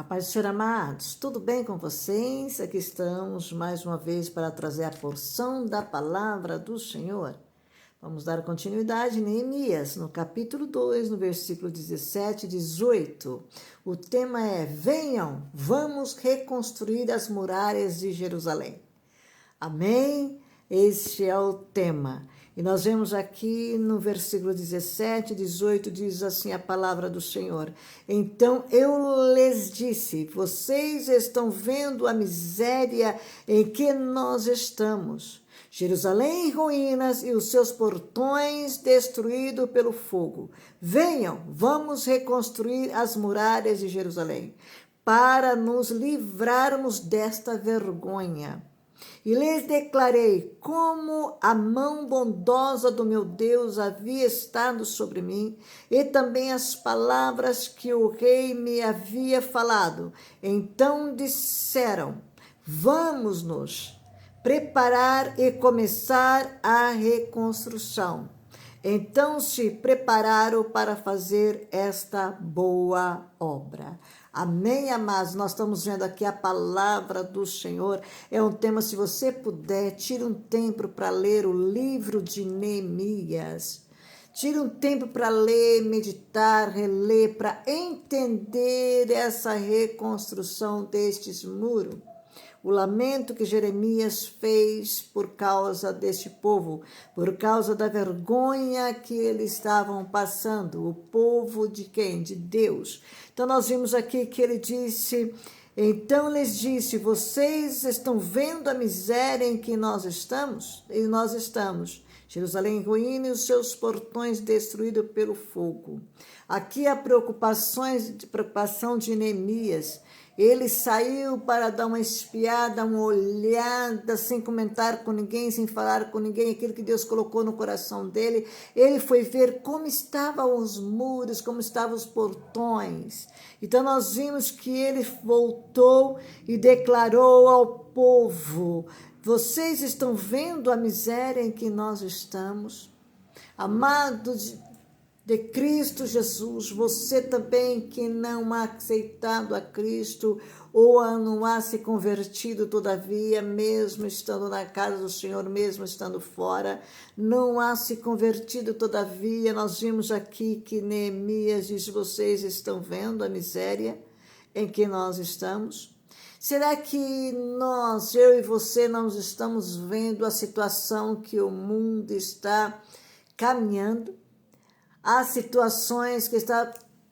A paz do Senhor, amados, tudo bem com vocês? Aqui estamos mais uma vez para trazer a porção da palavra do Senhor. Vamos dar continuidade em Neemias, no capítulo 2, no versículo 17 e 18. O tema é: venham, vamos reconstruir as muralhas de Jerusalém. Amém? Este é o tema. E nós vemos aqui no versículo 17 e 18, diz assim a palavra do Senhor: então eu lhes disse, vocês estão vendo a miséria em que nós estamos. Jerusalém em ruínas e os seus portões destruídos pelo fogo. Venham, vamos reconstruir as muralhas de Jerusalém, para nos livrarmos desta vergonha. E lhes declarei como a mão bondosa do meu Deus havia estado sobre mim, e também as palavras que o rei me havia falado. Então disseram: vamos-nos preparar e começar a reconstrução. Então se prepararam para fazer esta boa obra. Amém, amados? Nós estamos vendo aqui a palavra do Senhor. É um tema, se você puder, tire um tempo para ler o livro de Neemias. Tire um tempo para ler, meditar, reler, para entender essa reconstrução destes muros. O lamento que Jeremias fez por causa deste povo, por causa da vergonha que eles estavam passando. O povo de quem? De Deus. Então nós vimos aqui que ele disse: então lhes disse, vocês estão vendo a miséria em que nós estamos? E nós estamos. Jerusalém em ruína e os seus portões destruídos pelo fogo. Aqui a preocupação de Neemias. Ele saiu para dar uma espiada, uma olhada, sem comentar com ninguém, sem falar com ninguém, aquilo que Deus colocou no coração dele. Ele foi ver como estavam os muros, como estavam os portões. Então nós vimos que ele voltou e declarou ao povo: vocês estão vendo a miséria em que nós estamos? Amados de Cristo Jesus, você também que não há aceitado a Cristo ou não há se convertido todavia, mesmo estando na casa do Senhor, mesmo estando fora, não há se convertido todavia, nós vimos aqui que Neemias diz: vocês estão vendo a miséria em que nós estamos? Será que nós, eu e você, não estamos vendo a situação que o mundo está caminhando? Há situações que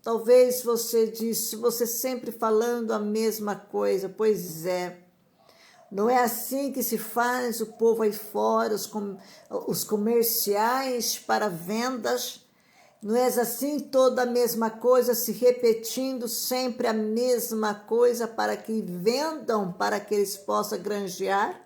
talvez você disse, você sempre falando a mesma coisa. Pois é, não é assim que se faz o povo aí fora, os comerciais para vendas. Não é assim toda a mesma coisa, se repetindo sempre a mesma coisa para que vendam, para que eles possam granjear?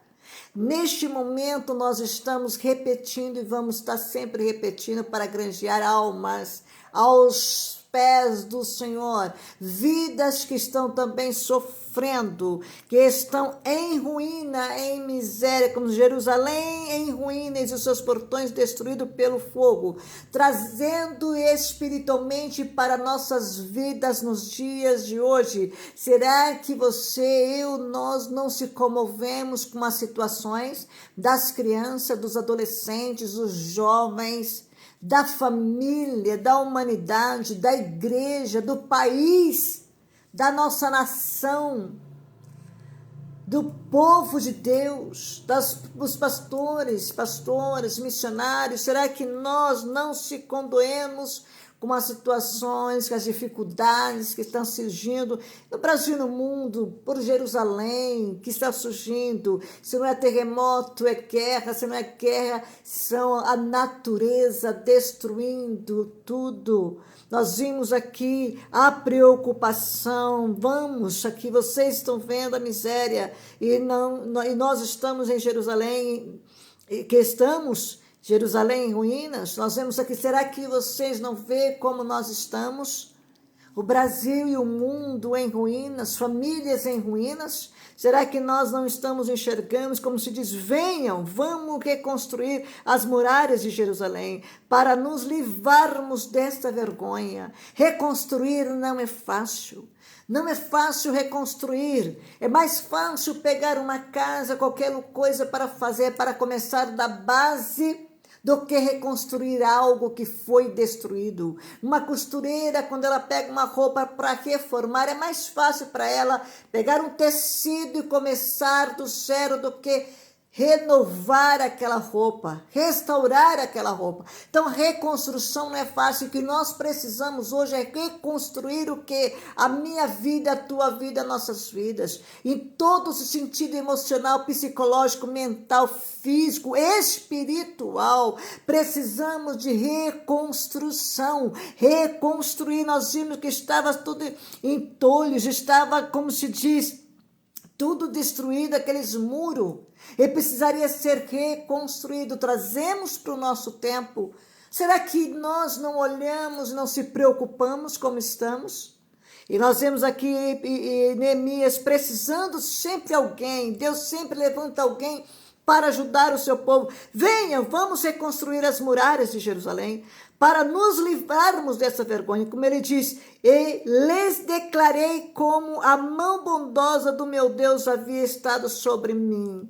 Neste momento nós estamos repetindo e vamos estar sempre repetindo para granjear almas aos pés do Senhor, vidas que estão também sofrendo, que estão em ruína, em miséria, como Jerusalém em ruínas e os seus portões destruídos pelo fogo, trazendo espiritualmente para nossas vidas nos dias de hoje. Será que nós não se comovemos com as situações das crianças, dos adolescentes, dos jovens, da família, da humanidade, da igreja, do país, da nossa nação, do povo de Deus, dos pastoras, missionários? Será que nós não se condoemos com as situações, com as dificuldades que estão surgindo no Brasil e no mundo, por Jerusalém, que está surgindo? Se não é terremoto, é guerra; se não é guerra, são a natureza destruindo tudo. Nós vimos aqui a preocupação. Vamos, aqui vocês estão vendo a miséria e nós estamos em Jerusalém, que estamos Jerusalém em ruínas. Nós vemos aqui, será que vocês não vê como nós estamos? o Brasil e o mundo em ruínas, famílias em ruínas? Será que nós não estamos enxergando, como se diz, venham, vamos reconstruir as muralhas de Jerusalém para nos livrarmos desta vergonha? Reconstruir não é fácil. Não é fácil reconstruir. É mais fácil pegar uma casa, qualquer coisa para fazer, para começar da base, do que reconstruir algo que foi destruído. Uma costureira, quando ela pega uma roupa para reformar, é mais fácil para ela pegar um tecido e começar do zero do que renovar aquela roupa, restaurar aquela roupa. Então, reconstrução não é fácil. O que nós precisamos hoje é reconstruir o quê? A minha vida, a tua vida, nossas vidas. Em todo o sentido emocional, psicológico, mental, físico, espiritual. Precisamos de reconstrução. Reconstruir, nós vimos que estava tudo em entulhos, estava, como se diz, tudo destruído, aqueles muros. E precisaria ser reconstruído. Trazemos para o nosso tempo. Será que nós não olhamos, não se preocupamos como estamos? E nós vemos aqui Neemias precisando sempre de alguém. Deus sempre levanta alguém para ajudar o seu povo. Venham, vamos reconstruir as muralhas de Jerusalém, para nos livrarmos dessa vergonha. Como ele diz, e lhes declarei como a mão bondosa do meu Deus havia estado sobre mim.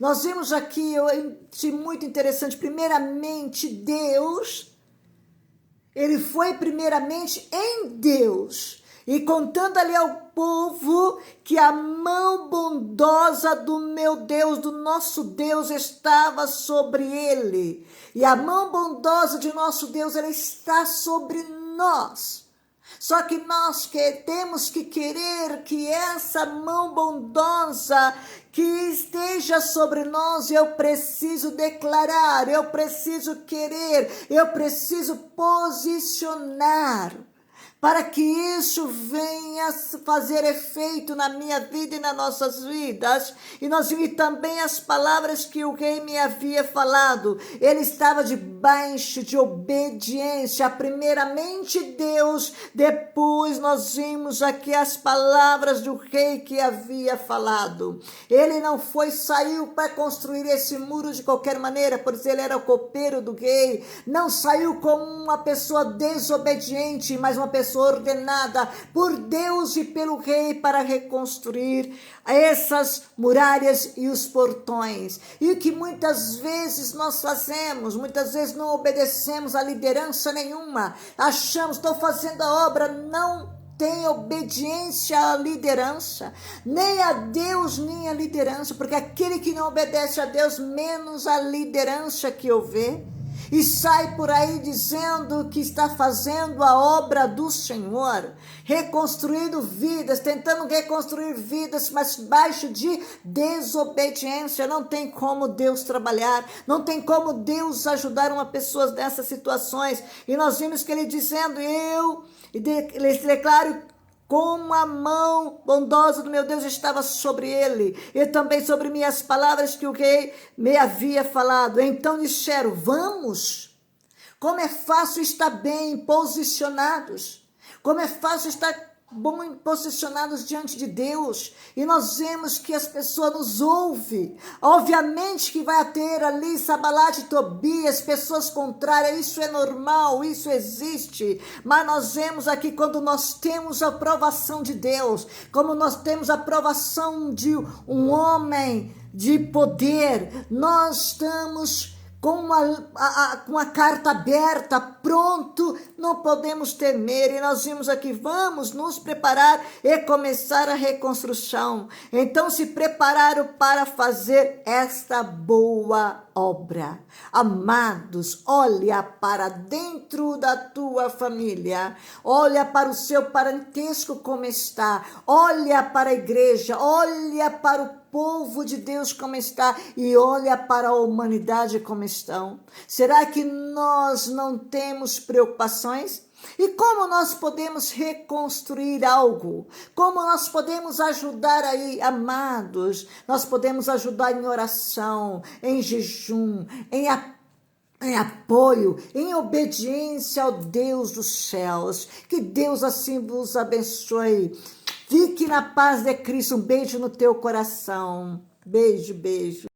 Nós vimos aqui, eu achei muito interessante, primeiramente Deus, ele foi primeiramente em Deus, e contando ali ao povo que a mão bondosa do meu Deus, do nosso Deus, estava sobre ele. E a mão bondosa de nosso Deus, ela está sobre nós. Só que nós temos que querer que essa mão bondosa que esteja sobre nós, eu preciso declarar, eu preciso querer, eu preciso posicionar, para que isso venha fazer efeito na minha vida e nas nossas vidas. E nós vimos também as palavras que o rei me havia falado. Ele estava debaixo de obediência, primeiramente Deus, depois nós vimos aqui as palavras do rei que havia falado. Ele não saiu para construir esse muro de qualquer maneira, pois ele era o copeiro do rei. Não saiu como uma pessoa desobediente, mas uma pessoa ordenada por Deus e pelo rei para reconstruir essas muralhas e os portões. E o que muitas vezes nós fazemos, muitas vezes não obedecemos a liderança nenhuma, achamos, estou fazendo a obra, não tem obediência à liderança, nem a Deus, nem a liderança, porque aquele que não obedece a Deus, menos a liderança que eu vejo, e sai por aí dizendo que está fazendo a obra do Senhor, reconstruindo vidas, tentando reconstruir vidas, mas baixo de desobediência. Não tem como Deus trabalhar, não tem como Deus ajudar uma pessoa nessas situações. E nós vimos que ele dizendo, eu lhes declaro como a mão bondosa do meu Deus estava sobre ele, e também sobre mim as palavras que o rei me havia falado. Então disseram, vamos. Como é fácil estar bem posicionados, como é fácil estar bem posicionados diante de Deus, e nós vemos que as pessoas nos ouvem. Obviamente que vai ter ali Sanbalate e Tobias, pessoas contrárias, isso é normal, isso existe, mas nós vemos aqui quando nós temos a aprovação de Deus, como nós temos a aprovação de um homem de poder, nós estamos com a carta aberta, pronto, não podemos temer. E nós vimos aqui, vamos nos preparar e começar a reconstrução. Então se prepararam para fazer esta boa obra. Amados, olha para dentro da tua família, olha para o seu parentesco como está, olha para a igreja, olha para o povo de Deus como está e olha para a humanidade como estão. Será que nós não temos preocupações? E como nós podemos reconstruir algo? Como nós podemos ajudar aí, amados? Nós podemos ajudar em oração, em jejum, em em apoio, em obediência ao Deus dos céus. Que Deus assim vos abençoe. Fique na paz de Cristo. Um beijo no teu coração. Beijo, beijo.